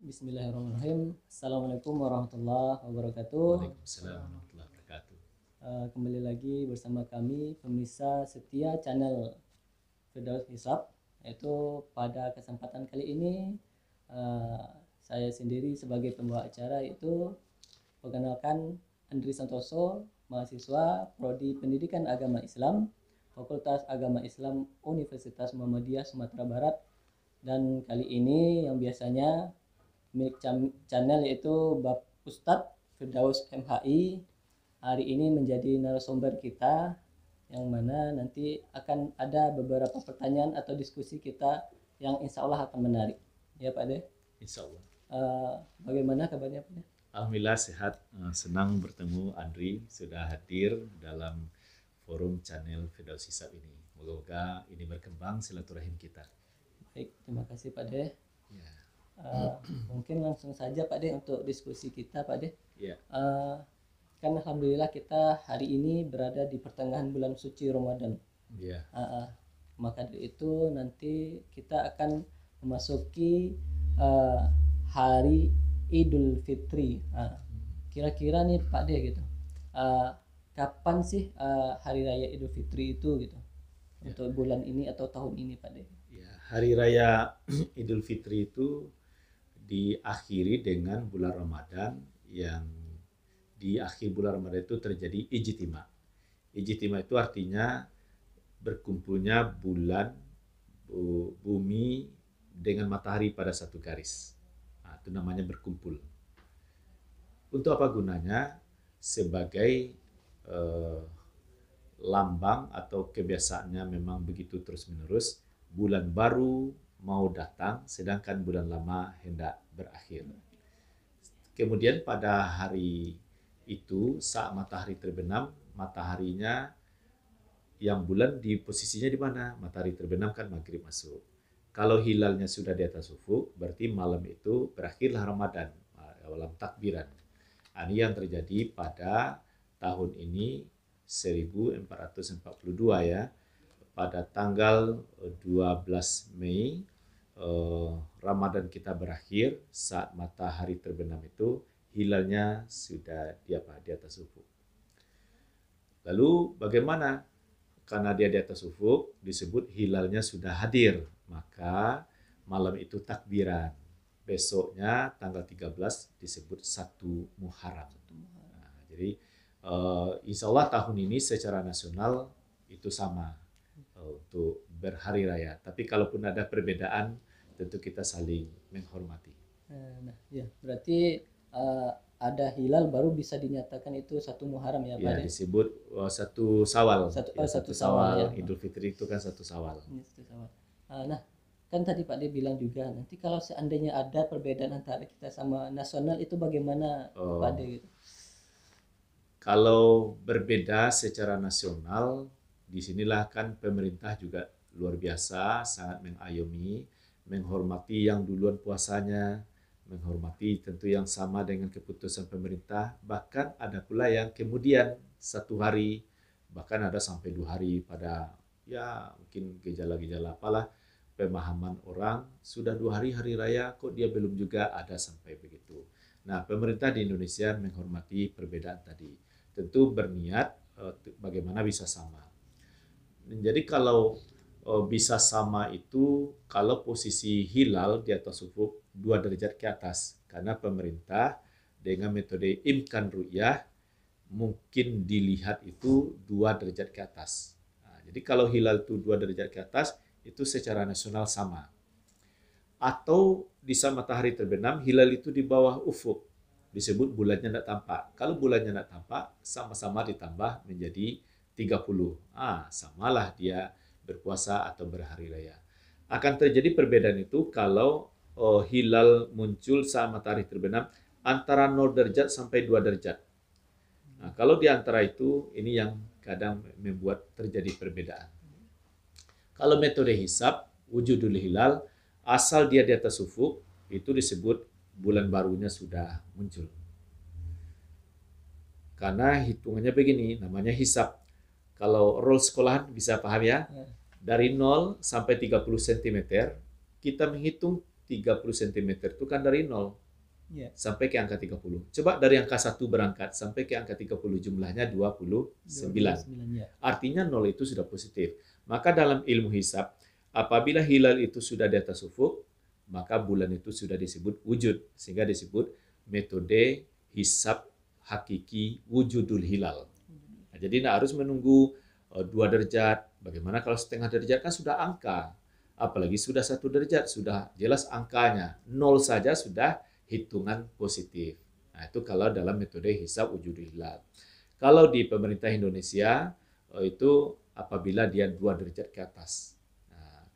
Bismillahirrahmanirrahim. Assalamualaikum warahmatullahi wabarakatuh. Waalaikumsalam warahmatullahi wabarakatuh. Kembali lagi bersama kami pemirsa setia channel Firdaus Hisab. Yaitu pada kesempatan kali ini saya sendiri sebagai pembawa acara, yaitu perkenalkan Andri Santoso, mahasiswa Prodi Pendidikan Agama Islam, Fakultas Agama Islam Universitas Muhammadiyah Sumatera Barat. Dan kali ini yang biasanya milik channel yaitu Bapak Ustadz Firdaus MHI hari ini menjadi narasumber kita, yang mana nanti akan ada beberapa pertanyaan atau diskusi kita yang insya Allah akan menarik. Ya Pak De. Insya Allah. Bagaimana kabarnya Pak De? Alhamdulillah sehat. Senang bertemu Andri sudah hadir dalam forum channel Firdaus Hisab ini. Moga-moga ini berkembang silaturahim kita. Baik, terima kasih Pak De. Ya. Mungkin langsung saja Pak De untuk diskusi kita Pak De. Ya. Kan alhamdulillah kita hari ini berada di pertengahan bulan suci Ramadan. Ya. Maka dari itu nanti kita akan memasuki hari Idul Fitri. Kira-kira nih Pak De gitu, kapan sih hari raya Idul Fitri itu gitu, untuk bulan ini atau tahun ini Pak De? Ya, hari raya Idul Fitri itu diakhiri dengan bulan Ramadan, yang di akhir bulan Ramadan itu terjadi ijtima. Ijtima itu artinya berkumpulnya bulan, bumi dengan matahari pada satu garis. Itu namanya berkumpul. Untuk apa gunanya? Sebagai lambang atau kebiasaannya memang begitu terus-menerus, bulan baru mau datang sedangkan bulan lama hendak berakhir. Kemudian pada hari itu saat matahari terbenam, mataharinya yang bulan di posisinya di mana? Matahari terbenam kan maghrib masuk. Kalau hilalnya sudah di atas ufuk, berarti malam itu berakhirlah Ramadan, malam takbiran. Ini yang terjadi pada tahun ini 1442 ya. Pada tanggal 12 Mei Ramadan kita berakhir, saat matahari terbenam itu hilalnya sudah di atas ufuk. Lalu bagaimana? Karena dia di atas ufuk disebut hilalnya sudah hadir, maka malam itu takbiran. Besoknya tanggal 13 disebut 1 Muharram. Jadi insya Allah tahun ini secara nasional itu sama untuk berhari raya. Tapi kalaupun ada perbedaan, tentu kita saling menghormati. Nah, ya berarti ada hilal baru bisa dinyatakan itu 1 Muharram ya Pak Ya, De? disebut 1 Sawal. Satu Satu Sawal, Sawal. ya. Idul Fitri itu kan 1 Sawal. Ini 1 Sawal. Nah, kan tadi Pak De bilang juga nanti kalau seandainya ada perbedaan antara kita sama nasional itu bagaimana Pak De gitu? Kalau berbeda secara nasional, disinilah kan pemerintah juga luar biasa, sangat mengayomi, menghormati yang duluan puasanya, menghormati tentu yang sama dengan keputusan pemerintah. Bahkan ada pula yang kemudian 1 hari, bahkan ada sampai 2 hari pada ya mungkin gejala-gejala apalah, pemahaman orang sudah 2 hari hari raya kok dia belum juga, ada sampai begitu. Nah, pemerintah di Indonesia menghormati perbedaan tadi. Tentu berniat bagaimana bisa sama. Jadi kalau bisa sama itu kalau posisi hilal di atas ufuk 2 derajat ke atas, karena pemerintah dengan metode imkan ru'yah mungkin dilihat itu 2 derajat ke atas. Jadi kalau hilal itu 2 derajat ke atas, itu secara nasional sama. Atau di saat matahari terbenam, hilal itu di bawah ufuk, disebut bulannya tidak tampak. Kalau bulannya tidak tampak, sama-sama ditambah menjadi 30. Samalah dia berpuasa atau berhari raya. Akan terjadi perbedaan itu kalau hilal muncul saat matahari terbenam antara 0 derajat sampai 2 derajat. Nah, kalau di antara itu, ini yang kadang membuat terjadi perbedaan. Kalau metode hisab, wujudul hilal, asal dia di atas ufuk, itu disebut bulan barunya sudah muncul. Karena hitungannya begini, namanya hisab. Kalau rule sekolahan bisa paham ya? Dari 0 sampai 30 cm, kita menghitung 30 cm itu kan dari 0 Ya. sampai ke angka 30. Coba dari angka 1 berangkat sampai ke angka 30 jumlahnya 29. 29 ya. Artinya 0 itu sudah positif. Maka dalam ilmu hisab, apabila hilal itu sudah di atas ufuk, maka bulan itu sudah disebut wujud. Sehingga disebut metode hisab hakiki wujudul hilal. Nah, jadi tidak harus menunggu 2 derajat. Bagaimana kalau setengah derajat kan sudah angka. Apalagi sudah 1 derajat, sudah jelas angkanya. 0 saja sudah hitungan positif. Nah, itu kalau dalam metode hisab wujudul hilal. Kalau di pemerintah Indonesia, itu apabila dia 2 derajat ke atas. Nah,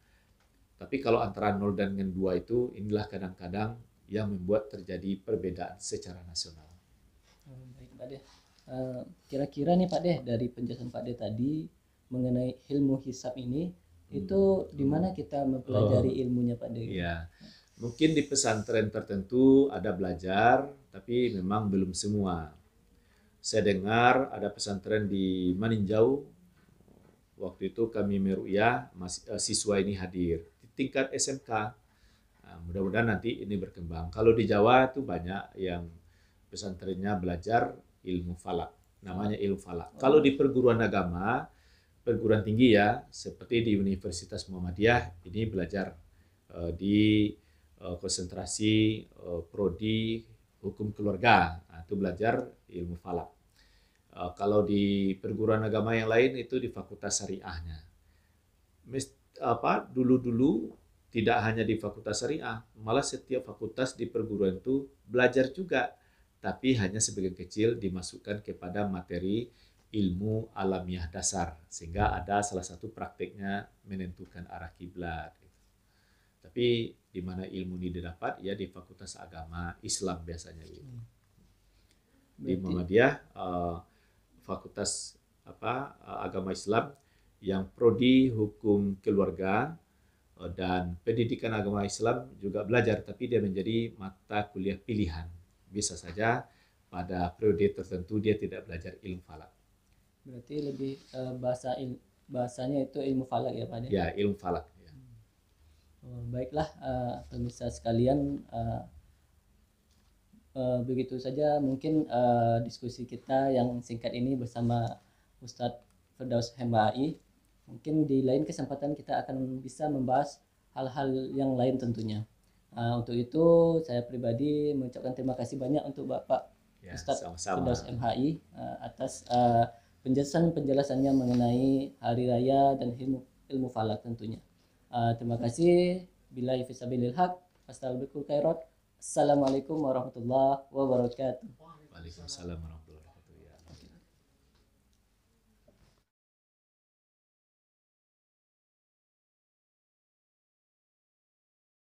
tapi kalau antara 0 dan dengan 2 itu, inilah kadang-kadang yang membuat terjadi perbedaan secara nasional. Baik Pak Deh. Kira-kira nih Pak Deh, dari penjelasan Pak Deh tadi mengenai ilmu hisab ini, itu di mana kita mempelajari ilmunya Pak Deh? Iya. Mungkin di pesantren tertentu ada belajar, tapi memang belum semua. Saya dengar ada pesantren di Maninjau, waktu itu kami meru'yah, siswa ini hadir di tingkat SMK. Nah, mudah-mudahan nanti ini berkembang. Kalau di Jawa itu banyak yang pesantrennya belajar ilmu falak, namanya ilmu falak. Kalau di perguruan agama, perguruan tinggi ya, seperti di Universitas Muhammadiyah, ini belajar di konsentrasi prodi hukum keluarga. Nah, itu belajar ilmu falak. Kalau di perguruan agama yang lain itu di fakultas syariahnya. Dulu-dulu tidak hanya di fakultas syariah, malah setiap fakultas di perguruan itu belajar juga, tapi hanya sebagian kecil dimasukkan kepada materi ilmu alamiah dasar, sehingga ada salah satu prakteknya menentukan arah kiblat. Tapi di mana ilmu ini didapat? Ya di fakultas agama Islam biasanya. Di Muhammadiyah, fakultas agama Islam yang prodi hukum keluarga dan pendidikan agama Islam juga belajar, tapi dia menjadi mata kuliah pilihan. Bisa saja pada periode tertentu dia tidak belajar ilmu falak. Berarti lebih bahasanya itu ilmu falak ya Pak Deh? Ya, ilmu falak. Ya. Baiklah pemirsa sekalian, begitu saja mungkin diskusi kita yang singkat ini bersama Ustadz Firdaus MHI. Mungkin di lain kesempatan kita akan bisa membahas hal-hal yang lain tentunya. Untuk itu saya pribadi mengucapkan terima kasih banyak untuk Bapak Ustadz Firdaus MHI atas penjelasannya mengenai hari raya dan ilmu falak tentunya. Terima kasih. Billahi fisabilil haq. Astagfirullahaladzim. Assalamualaikum warahmatullahi wabarakatuh. Waalaikumsalam warahmatullahi wabarakatuh.